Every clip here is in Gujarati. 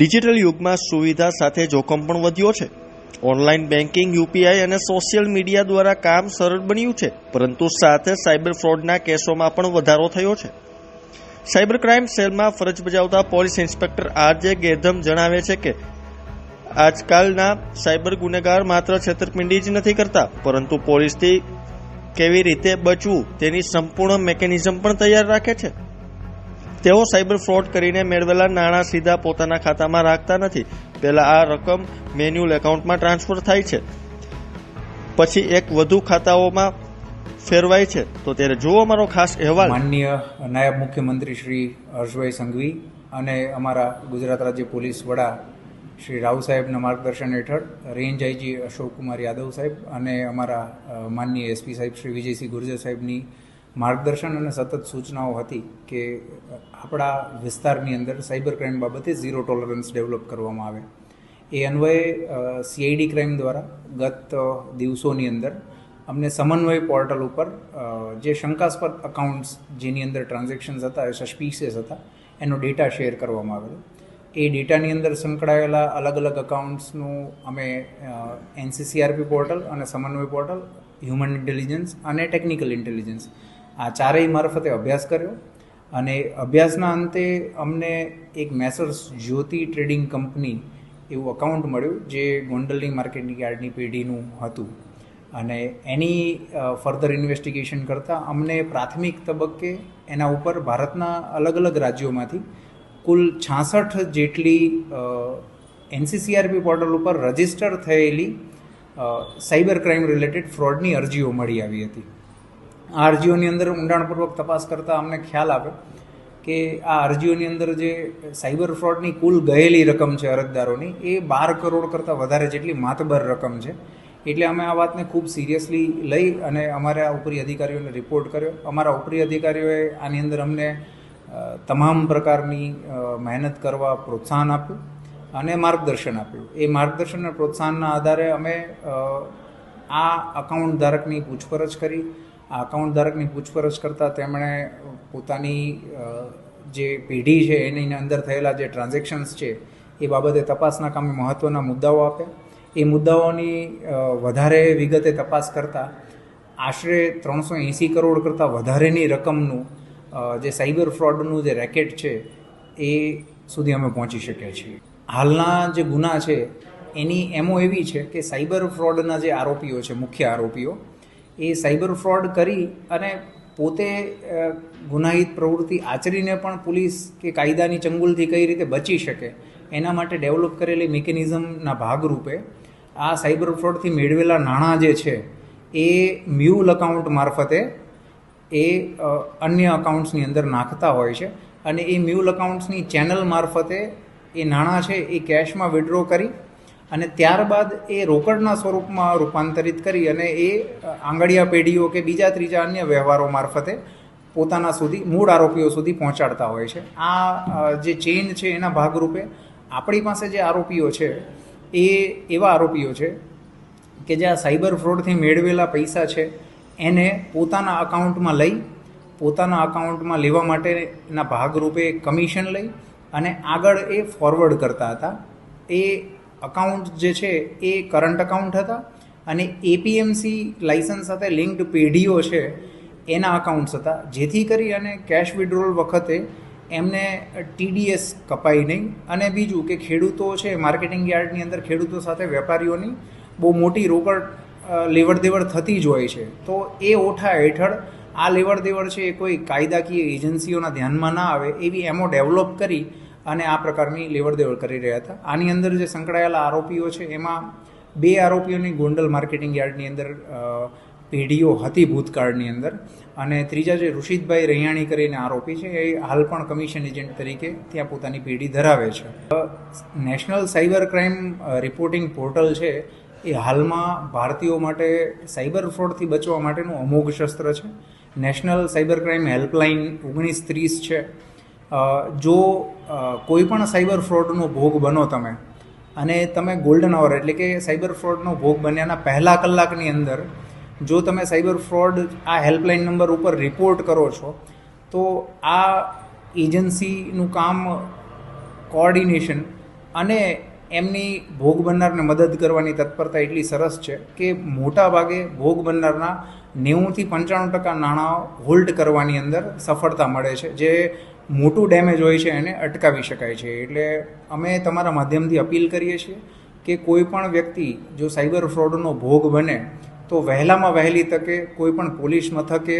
ડિજિટલ યુગમાં સુવિધા સાથે જોખમ પણ વધ્યો છે। ઓનલાઈન બેન્કિંગ, યુપીઆઈ અને સોશિયલ મીડિયા દ્વારા કામ સરળ બન્યું છે, પરંતુ સાથે સાયબર ફ્રોડના કેસોમાં પણ વધારો થયો છે। સાયબર ક્રાઇમ સેલમાં ફરજ બજાવતા પોલીસ ઇન્સ્પેક્ટર આરજે ગેધમ જણાવે છે કે આજકાલના સાયબર ગુનેગાર માત્ર છેતરપિંડી જ નથી કરતા, પરંતુ પોલીસથી કેવી રીતે બચવું તેની સંપૂર્ણ મેકેનિઝમ પણ તૈયાર રાખે છે। તેઓ સાયબર ફ્રોડ કરીને મેળવેલા નાણાં સીધા પોતાના ખાતામાં રાખતા નથી। પહેલા આ રકમ મેન્યુઅલ એકાઉન્ટમાં ટ્રાન્સફર થાય છે, પછી એક વધુ ખાતાઓમાં ફેરવાય છે। તો ત્યારે જુઓ અમારો ખાસ અહેવાલ। માનનીય નાયબ મુખ્યમંત્રી શ્રી હર્ષભાઈ સંઘવી અને અમારા ગુજરાત રાજ્ય પોલીસ વડા શ્રી રાવ સાહેબના માર્ગદર્શન હેઠળ રેન્જ આઈજી અશોક કુમાર યાદવ સાહેબ અને અમારા માનનીય એસપી સાહેબ શ્રી વિજયસિંહ ગુર્જર સાહેબની માર્ગદર્શન અને સતત સૂચનાઓ હતી કે આપણા વિસ્તારની અંદર સાયબર ક્રાઇમ બાબતે ઝીરો ટોલરન્સ ડેવલપ કરવામાં આવે। એ અન્વયે સીઆઈડી ક્રાઇમ દ્વારા ગત દિવસોની અંદર અમને સમન્વય પોર્ટલ ઉપર જે શંકાસ્પદ અકાઉન્ટ્સ જેની અંદર ટ્રાન્ઝેક્શન્સ હતા એ સસ્પિશિયસ હતા એનો ડેટા શેર કરવામાં આવેલો। એ ડેટાની અંદર સંકળાયેલા અલગ અલગ અકાઉન્ટ્સનું અમે એનસીસીઆરપી પોર્ટલ અને સમન્વય પોર્ટલ, હ્યુમન ઇન્ટેલિજન્સ અને ટેકનિકલ ઇન્ટેલિજન્સ આ ચારેય મારફતે અભ્યાસ કર્યો અને અભ્યાસના અંતે અમને એક મેસર્સ જ્યોતિ ટ્રેડિંગ કંપની એવું અકાઉન્ટ મળ્યું જે ગોંડલની માર્કેટિંગ યાર્ડની પેઢીનું હતું અને એની ફર્ધર ઇન્વેસ્ટિગેશન કરતાં અમને પ્રાથમિક તબક્કે એના ઉપર ભારતના અલગ અલગ રાજ્યોમાંથી કુલ 66 જેટલી એનસીસીઆરપી પોર્ટલ ઉપર રજિસ્ટર થયેલી સાયબર ક્રાઇમ રિલેટેડ ફ્રોડની અરજીઓ મળી આવી હતી। આ અરજીઓની અંદર ઊંડાણપૂર્વક તપાસ કરતાં અમને ખ્યાલ આવ્યો કે આ અરજીઓની અંદર જે સાયબર ફ્રોડની કુલ ગયેલી રકમ છે અરજદારોની એ 12 કરોડ કરતાં વધારે જેટલી માતબર રકમ છે। એટલે અમે આ વાતને ખૂબ સિરિયસલી લઈ અને અમારા ઉપરી અધિકારીઓને રિપોર્ટ કર્યો। અમારા ઉપરી અધિકારીઓએ આની અંદર અમને તમામ પ્રકારની મહેનત કરવા પ્રોત્સાહન આપ્યું અને માર્ગદર્શન આપ્યું। એ માર્ગદર્શન અને પ્રોત્સાહનના આધારે અમે આ અકાઉન્ટ ધારકની પૂછપરછ કરી। આ અકાઉન્ટ ધારકની પૂછપરછ કરતાં તેમણે પોતાની જે પેઢી છે એની અંદર થયેલા જે ટ્રાન્ઝેક્શન્સ છે એ બાબતે તપાસના કામે મહત્ત્વના મુદ્દાઓ આપ્યા। એ મુદ્દાઓની વધારે વિગતે તપાસ કરતાં આશરે 380 કરોડ કરતાં વધારેની રકમનું જે સાયબર ફ્રોડનું જે રેકેટ છે એ સુધી અમે પહોંચી શક્યા છીએ। હાલના જે ગુના છે એની એમો એવી છે કે સાયબર ફ્રોડના જે આરોપીઓ છે, મુખ્ય આરોપીઓ, એ સાયબર ફ્રોડ કરી અને પોતે ગુનાહિત પ્રવૃત્તિ આચરીને પણ પોલીસ કે કાયદાની ચંગુલથી કઈ રીતે બચી શકે એના માટે ડેવલપ કરેલી મિકેનિઝમના ભાગરૂપે આ સાયબર ફ્રોડથી મેળવેલા નાણાં જે છે એ મ્યુલ અકાઉન્ટ મારફતે એ અન્ય અકાઉન્ટ્સની અંદર નાખતા હોય છે અને એ મ્યુલ અકાઉન્ટ્સની ચેનલ મારફતે એ નાણાં છે એ કેશમાં વિડ્રો કરી અને ત્યારબાદ એ રોકડના સ્વરૂપમાં રૂપાંતરિત કરી અને એ આંગળીયા પેઢીઓ કે બીજા ત્રીજા અન્ય વ્યવહારો મારફતે પોતાના સુધી મૂળ આરોપીઓ સુધી પહોંચાડતા હોય છે। આ જે ચેઇન છે એના ભાગરૂપે આપણી પાસે જે આરોપીઓ છે એ એવા આરોપીઓ છે કે જે આ સાયબર ફ્રોડથી મેળવેલા પૈસા છે એને પોતાના અકાઉન્ટમાં લઈ, પોતાના અકાઉન્ટમાં લેવા માટેના ભાગરૂપે કમિશન લઈ અને આગળ એ ફોરવર્ડ કરતા હતા। એ અકાઉન્ટ જે છે એ કરંટ અકાઉન્ટ હતા અને એપીએમસી લાઇસન્સ સાથે લિંક્ડ પેઢીઓ છે એના અકાઉન્ટ્સ હતા, જેથી કરી અને કેશ વિડ્રોલ વખતે એમને ટીડીએસ કપાય નહીં। અને બીજું કે ખેડૂતો છે માર્કેટિંગ યાર્ડની અંદર ખેડૂતો સાથે વેપારીઓની બહુ મોટી રોકડ લેવડ દેવડ થતી જ હોય છે, તો એ ઓઠા હેઠળ આ લેવડ દેવડ છે એ કોઈ કાયદાકીય એજન્સીઓના ધ્યાનમાં ના આવે એવી એમો ડેવલપ કરી અને આ પ્રકારની લેવડ દેવડ કરી રહ્યા હતા। આની અંદર જે સંકળાયેલા આરોપીઓ છે એમાં 2 આરોપીઓની ગોંડલ માર્કેટિંગ યાર્ડની અંદર પેઢીઓ હતી ભૂતકાળની અંદર અને ત્રીજા જે ઋષિતભાઈ રૈયાણી કરીને આરોપી છે એ હાલ પણ કમિશન એજન્ટ તરીકે ત્યાં પોતાની પેઢી ધરાવે છે। National cyber crime reporting portal છે એ હાલમાં ભારતીયો માટે સાયબર ફ્રોડથી બચવા માટેનું અમોઘ શસ્ત્ર છે। નેશનલ સાયબર ક્રાઇમ હેલ્પલાઇન 1930 છે। જો કોઈ પણ સાયબર ફ્રોડનો ભોગ બનો તમે અને તમે ગોલ્ડન અવર એટલે કે સાયબર ફ્રોડનો ભોગ બન્યાના પહેલા કલાકની અંદર જો તમે સાયબર ફ્રોડ આ હેલ્પલાઇન નંબર ઉપર રિપોર્ટ કરો છો તો આ એજન્સીનું કામ કોઓર્ડિનેશન અને એમની ભોગ બનનારને મદદ કરવાની તત્પરતા એટલી સરસ છે કે મોટા ભાગે ભોગ બનનારના 90થી 95% નાણાં હોલ્ડ કરવાની અંદર સફળતા મળે છે, જે મોટું ડેમેજ હોય છે એને અટકાવી શકાય છે. એટલે અમે તમારા માધ્યમથી અપીલ કરીએ છીએ કે કોઈ પણ વ્યક્તિ જો સાયબર ફ્રોડનો ભોગ બને તો વહેલામાં વહેલી તકે કોઈ પણ પોલીસ મથકે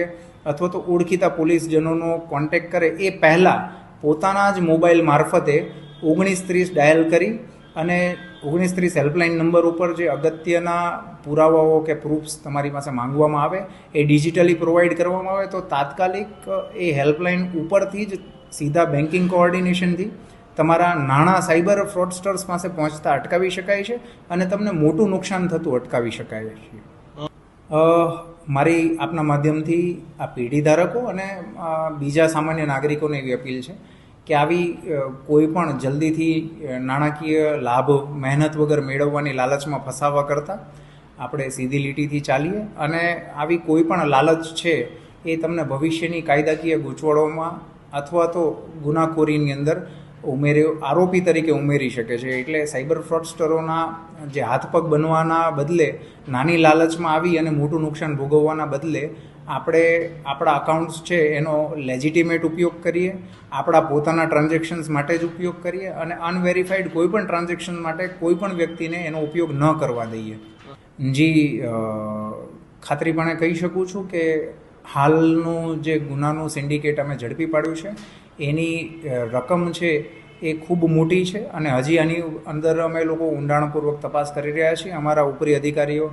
અથવા તો ઓળખીતા પોલીસજનોનો કોન્ટેક્ટ કરે એ પહેલાં પોતાના જ મોબાઈલ મારફતે 1930 ડાયલ કરી અને 1930 હેલ્પલાઇન નંબર ઉપર જે અગત્યના પુરાવાઓ કે પ્રૂફ્સ તમારી પાસે માંગવામાં આવે એ ડિજિટલી પ્રોવાઈડ કરવામાં આવે તો તાત્કાલિક એ હેલ્પલાઇન ઉપરથી જ સીધા બેન્કિંગ કોઓર્ડિનેશનથી તમારા નાણાં સાયબર ફ્રોડસ્ટર્સ પાસે પહોંચતા અટકાવી શકાય છે અને તમને મોટું નુકસાન થતું અટકાવી શકાય છે. મારી આપના માધ્યમથી આ પેઢી ધારકો અને બીજા સામાન્ય નાગરિકોને એવી અપીલ છે કે આવી કોઈ પણ જલ્દીથી નાણાકીય લાભ મહેનત વગર મેળવવાની લાલચમાં ફસાવા કરતાં આપણે સીધી લીટીથી ચાલીએ અને આવી કોઈ પણ લાલચ છે એ તમને ભવિષ્યની કાયદાકીય ગૂંચવણોમાં અથવા તો ગુનાખોરીની અંદર આરોપી તરીકે ઉમેરી શકે છે. એટલે સાયબર ફ્રોડસ્ટરોના જે હાથ પગ બનવાના બદલે નાની લાલચમાં આવી અને મોટું નુકસાન ભોગવવાના બદલે આપણે આપણા અકાઉન્ટ્સ છે એનો લેજિટિમેટ ઉપયોગ કરીએ, આપણા પોતાના ટ્રાન્ઝેક્શન્સ માટે જ ઉપયોગ કરીએ અને અનવેરિફાઈડ કોઈ પણ ટ્રાન્ઝેક્શન માટે કોઈ પણ વ્યક્તિને એનો ઉપયોગ ન કરવા દઈએ. જી, ખાતરીપણે કહી શકું છું કે હાલનું જે ગુનાનું સિન્ડિકેટ અમે ઝડપી પાડ્યું છે એની રકમ છે એ ખૂબ મોટી છે અને હજી આની અંદર અમે લોકો ઊંડાણપૂર્વક તપાસ કરી રહ્યા છીએ. અમારા ઉપરી અધિકારીઓ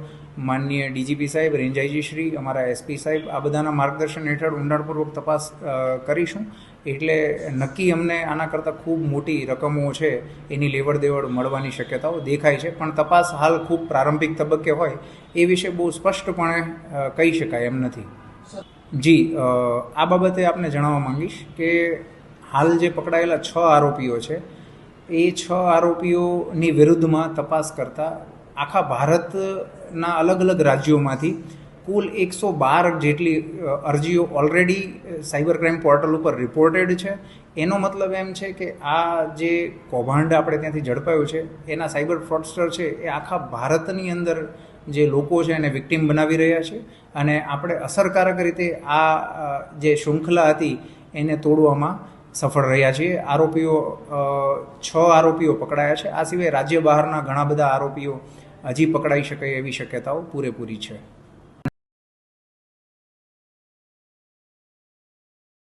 માનનીય ડીજીપી સાહેબ, રેન્જ આઈજી શ્રી, અમારા એસપી સાહેબ આ બધાના માર્ગદર્શન હેઠળ ઊંડાણપૂર્વક તપાસ કરીશું. એટલે નક્કી અમને આના કરતાં ખૂબ મોટી રકમો છે એની લેવડ દેવડ મળવાની શક્યતાઓ દેખાય છે, પણ તપાસ હાલ ખૂબ પ્રારંભિક તબક્કે હોય એ વિશે બહુ સ્પષ્ટપણે કહી શકાય એમ નથી. જી, આ બાબતે આપને જણાવવા માંગીશ કે હાલ જે પકડાયેલા 6 આરોપીઓ છે એ 6 આરોપીઓની વિરુદ્ધમાં તપાસ કરતાં આખા ભારતના અલગ અલગ રાજ્યોમાંથી કુલ 112 જેટલી અરજીઓ ઓલરેડી સાયબર ક્રાઇમ પોર્ટલ ઉપર રિપોર્ટેડ છે. એનો મતલબ એમ છે કે આ જે કૌભાંડ આપણે ત્યાંથી ઝડપાયું છે એના સાયબર ફ્રોડસ્ટર છે એ આખા ભારતની અંદર જે લોકો છે એને વિક્ટીમ બનાવી રહ્યા છે અને આપણે અસરકારક રીતે આ જે શૃંખલા હતી એને તોડવામાં સફળ રહ્યા છીએ. 6 આરોપીઓ પકડાયા છે. આ સિવાય રાજ્ય બહારના ઘણા બધા આરોપીઓ હજી પકડાઈ શકે એવી શક્યતાઓ પૂરેપૂરી છે.